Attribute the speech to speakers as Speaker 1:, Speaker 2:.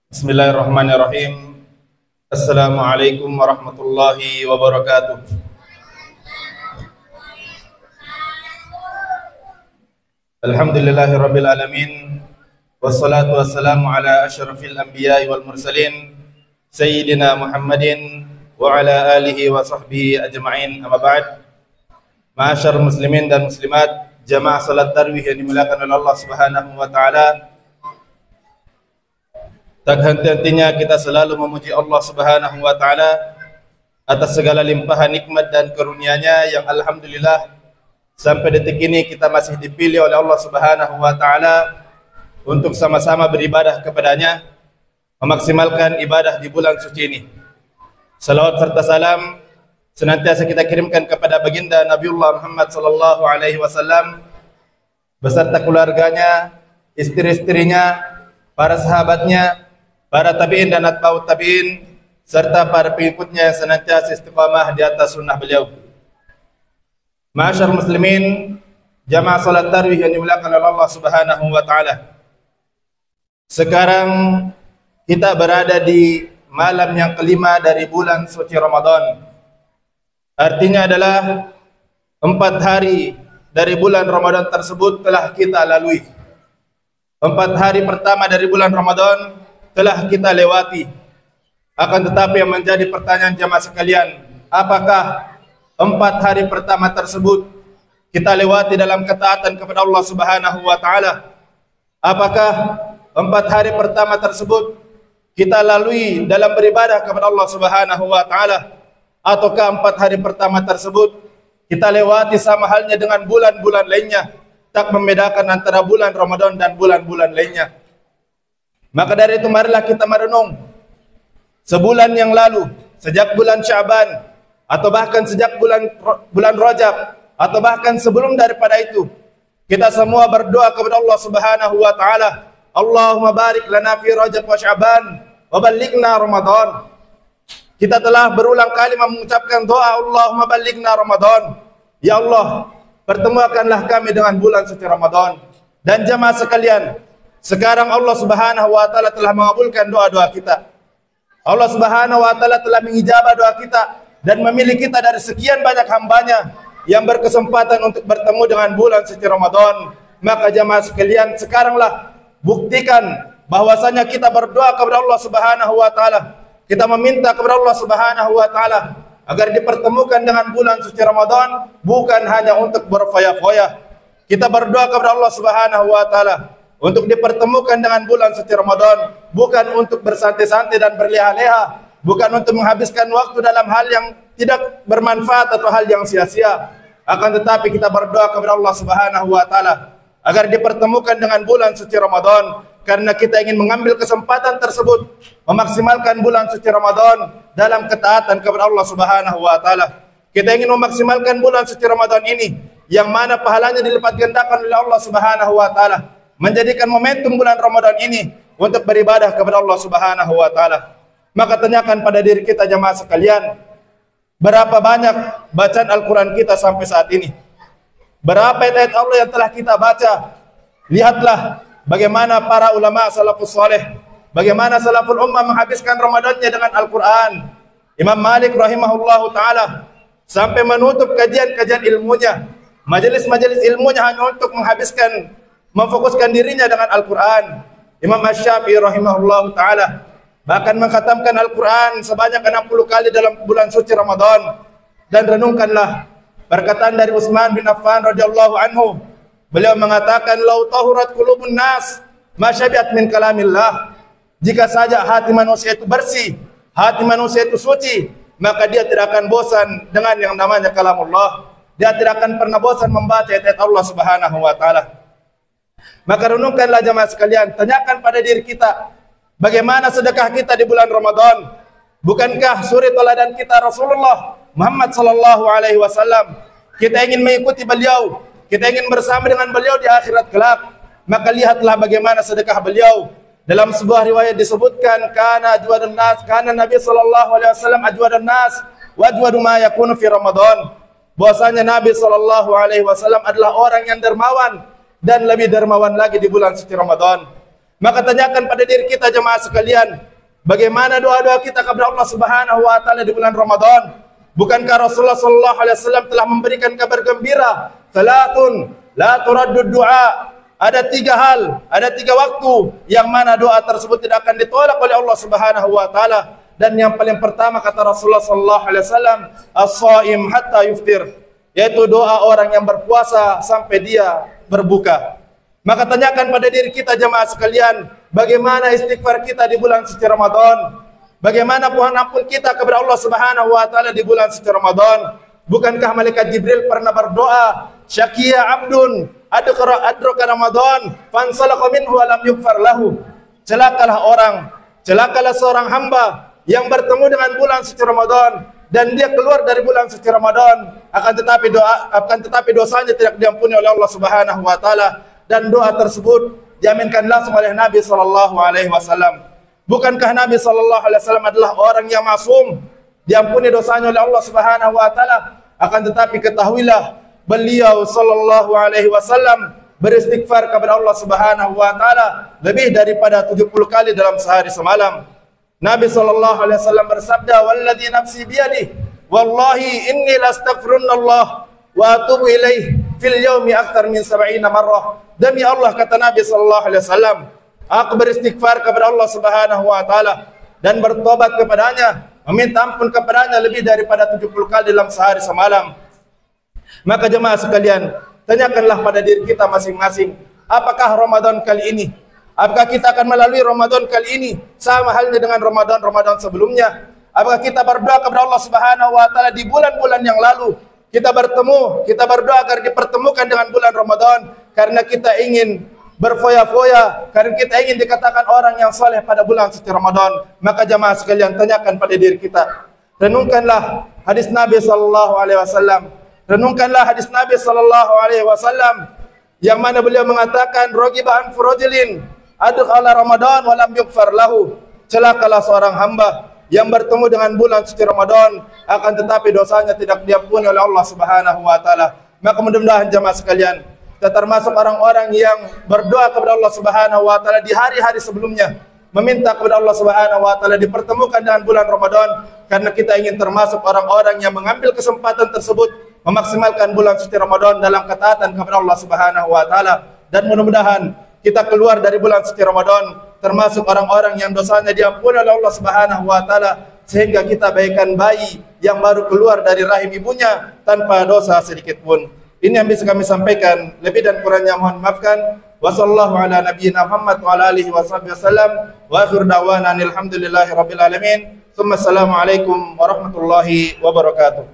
Speaker 1: Bismillahirrahmanirrahim. Assalamualaikum warahmatullahi wabarakatuh. Alhamdulillahirabbil alamin. Wassalatu wassalamu ala asyrafil anbiya'i wal mursalin sayyidina Muhammadin wa ala alihi wa sahbihi ajma'in. Amma ba'd. Ma'asyar muslimin dan muslimat, jamaah salat tarawih yang dimuliakan oleh Allah Subhanahu wa taala. Tak henti-hentinya kita selalu memuji Allah Subhanahu wa taala atas segala limpahan nikmat dan karunia-Nya yang alhamdulillah sampai detik ini kita masih dipilih oleh Allah Subhanahu wa taala untuk sama-sama beribadah kepadanya, memaksimalkan ibadah di bulan suci ini. Salawat serta salam senantiasa kita kirimkan kepada baginda Nabiullah Muhammad sallallahu alaihi wasallam beserta keluarganya, istri-istrinya, para sahabatnya, para tabi'in dan atba'ut tabi'in, serta para pengikutnya yang senantiasa istiqamah di atas sunnah beliau. Ma'asyar muslimin, jamaah salat tarawih yang dimuliakan oleh Allah Subhanahu wa taala. Sekarang kita berada di malam yang kelima dari bulan suci Ramadan. Artinya adalah 4 hari dari bulan Ramadan tersebut telah kita lalui. 4 hari pertama dari bulan Ramadan telah kita lewati. Akan tetapi yang menjadi pertanyaan jamaah sekalian, apakah 4 hari pertama tersebut kita lewati dalam ketaatan kepada Allah Subhanahu wa taala? Apakah 4 hari pertama tersebut kita lalui dalam beribadah kepada Allah Subhanahu wa taala? Ataukah 4 hari pertama tersebut kita lewati sama halnya dengan bulan-bulan lainnya, tak membedakan antara bulan Ramadan dan bulan-bulan lainnya? Maka dari itu marilah kita merenung sebulan yang lalu, sejak bulan Sya'ban, atau bahkan sejak bulan Rajab, atau bahkan sebelum daripada itu, kita semua berdoa kepada Allah Subhanahu wa taala, Allahumma barik lana fi Rajab wa Sya'ban wa ballighna Ramadan. Kita telah berulang kali mengucapkan doa Allahumma ballighna Ramadan. Ya Allah, pertemukanlah kami dengan bulan suci Ramadan. Dan jamaah sekalian, sekarang Allah Subhanahu wa taala telah mengabulkan doa-doa kita. Allah Subhanahu wa taala telah mengijabah doa kita dan memilih kita dari sekian banyak hambanya yang berkesempatan untuk bertemu dengan bulan suci Ramadan. Maka jamaah sekalian, sekaranglah buktikan bahwasanya kita berdoa kepada Allah Subhanahu wa taala. Kita meminta kepada Allah Subhanahu wa taala agar dipertemukan dengan bulan suci Ramadan, bukan hanya untuk berfoya-foya. Kita berdoa kepada Allah Subhanahu wa taala untuk dipertemukan dengan bulan suci Ramadan, bukan untuk bersantai-santai dan berleha-leha, bukan untuk menghabiskan waktu dalam hal yang tidak bermanfaat atau hal yang sia-sia. Akan tetapi kita berdoa kepada Allah Subhanahu wa taala agar dipertemukan dengan bulan suci Ramadan, karena kita ingin mengambil kesempatan tersebut, memaksimalkan bulan suci Ramadan dalam ketaatan kepada Allah Subhanahu wa taala. Kita ingin memaksimalkan bulan suci Ramadan ini yang mana pahalanya dilipat gandakan oleh Allah Subhanahu wa taala, menjadikan momentum bulan Ramadan ini untuk beribadah kepada Allah Subhanahu wa taala. Maka tanyakan pada diri kita jamaah sekalian, berapa banyak bacaan Al-Quran kita sampai saat ini? Berapa ayat Allah yang telah kita baca? Lihatlah bagaimana para ulama salafus saleh, bagaimana salaful ummah menghabiskan Ramadannya dengan Al-Quran. Imam Malik rahimahullahu ta'ala sampai menutup kajian-kajian ilmunya, majelis-majelis ilmunya hanya untuk memfokuskan dirinya dengan Al-Quran. Imam Asy-Syafi'i rahimahullahu ta'ala bahkan mengkhatamkan Al-Quran sebanyak 60 kali dalam bulan suci Ramadan. Dan renungkanlah perkataan dari Utsman bin Affan radhiyallahu anhu. Beliau mengatakan, "Lau tahurat qulubun nas ma syabi'at min kalamillah." Jika saja hati manusia itu bersih, hati manusia itu suci, maka dia tidak akan bosan dengan yang namanya kalamullah. Dia tidak akan pernah bosan membaca ayat-ayat Allah Subhanahu wa taala. Maka renungkanlah jamaah sekalian, tanyakan pada diri kita, bagaimana sedekah kita di bulan Ramadan? Bukankah suri teladan kita Rasulullah Muhammad sallallahu alaihi wasallam? Kita ingin mengikuti beliau, kita ingin bersama dengan beliau di akhirat kelak. Maka lihatlah bagaimana sedekah beliau. Dalam sebuah riwayat disebutkan, kana ajwadun nas, kana Nabi sallallahu alaihi wasallam ajwadun nas wa ajwadu ma yakunu fi Ramadan. Bahwasanya Nabi sallallahu alaihi wasallam adalah orang yang dermawan dan lebih dermawan lagi di bulan suci Ramadan. Maka tanyakan pada diri kita jemaah sekalian, bagaimana doa-doa kita kepada Allah Subhanahu wa taala di bulan Ramadan? Bukankah Rasulullah sallallahu alaihi wasallam telah memberikan kabar gembira, salatun la turaddu du'a. Ada 3 hal, ada 3 waktu yang mana doa tersebut tidak akan ditolak oleh Allah Subhanahu wa taala. Dan yang paling pertama kata Rasulullah sallallahu alaihi wasallam, as-shaim hatta yuftir, yaitu doa orang yang berpuasa sampai dia berbuka. Maka tanyakan pada diri kita jemaah sekalian, bagaimana istighfar kita di bulan suci Ramadan? Bagaimana mohon ampun kita kepada Allah Subhanahu wa taala di bulan suci Ramadan? Bukankah malaikat Jibril pernah berdoa, syaqiya abdun adraka Ramadan fansalakha minhu wa lam yughfar lahu. Celakalah seorang hamba yang bertemu dengan bulan suci Ramadan dan dia keluar dari bulan suci Ramadan, akan tetapi dosanya tidak diampuni oleh Allah Subhanahu wa taala, dan doa tersebut diaminkan langsung oleh Nabi sallallahu alaihi wasallam. Bukankah Nabi sallallahu alaihi wasallam adalah orang yang maksum, diampuni dosanya oleh Allah Subhanahu wa taala? Akan tetapi ketahuilah, beliau sallallahu alaihi wasallam beristighfar kepada Allah Subhanahu wa taala lebih daripada 70 kali dalam sehari semalam. Nabi sallallahu alaihi wasallam bersabda, "Walladzi nafsi biyadihi, wallahi inni lastaghfirullah wa atubu ilaih fil yaumi akthar min 70 marrah." Demi Allah, kata Nabi sallallahu alaihi wasallam, aku beristighfar kepada Allah Subhanahu wa taala dan bertobat kepadanya, meminta ampun kepadanya lebih daripada 70 kali dalam sehari semalam. Maka jemaah sekalian, tanyakanlah pada diri kita masing-masing, apakah Ramadan kali ini, apakah kita akan melalui Ramadan kali ini sama halnya dengan Ramadan sebelumnya? Apakah kita berdoa kepada Allah Subhanahu wa taala di bulan-bulan yang lalu? Kita bertemu, kita berdoa agar dipertemukan dengan bulan Ramadan karena kita ingin berfoya-foya, karena kita ingin dikatakan orang yang saleh pada bulan suci Ramadan. Maka jemaah sekalian, tanyakan pada diri kita. Renungkanlah hadis Nabi sallallahu alaihi wasallam. Renungkanlah hadis Nabi sallallahu alaihi wasallam yang mana beliau mengatakan, "Ragiba an furajilin adkhala Ramadan wa lam yughfar lahu." Celakalah seorang hamba yang bertemu dengan bulan suci Ramadan akan tetapi dosanya tidak diampuni oleh Allah Subhanahu wa taala. Maka mudah-mudahan jemaah sekalian, kita termasuk orang-orang yang berdoa kepada Allah Subhanahu wa taala di hari-hari sebelumnya, meminta kepada Allah Subhanahu wa taala dipertemukan dengan bulan Ramadan, karena kita ingin termasuk orang-orang yang mengambil kesempatan tersebut, memaksimalkan bulan suci Ramadan dalam ketaatan kepada Allah Subhanahu wa taala. Dan mudah-mudahan kita keluar dari bulan suci Ramadan termasuk orang-orang yang dosanya diampuni oleh Allah Subhanahu wa taala, sehingga kita bagaikan bayi yang baru keluar dari rahim ibunya tanpa dosa sedikit pun. Ini yang bisa kami sampaikan, lebih dan kurangnya mohon maafkan. Wassallallahu ala nabiyyina Muhammad wa ala alihi wasallam wa akhir da'wana alhamdulillahi rabbil alamin. Assalamualaikum warahmatullahi wabarakatuh.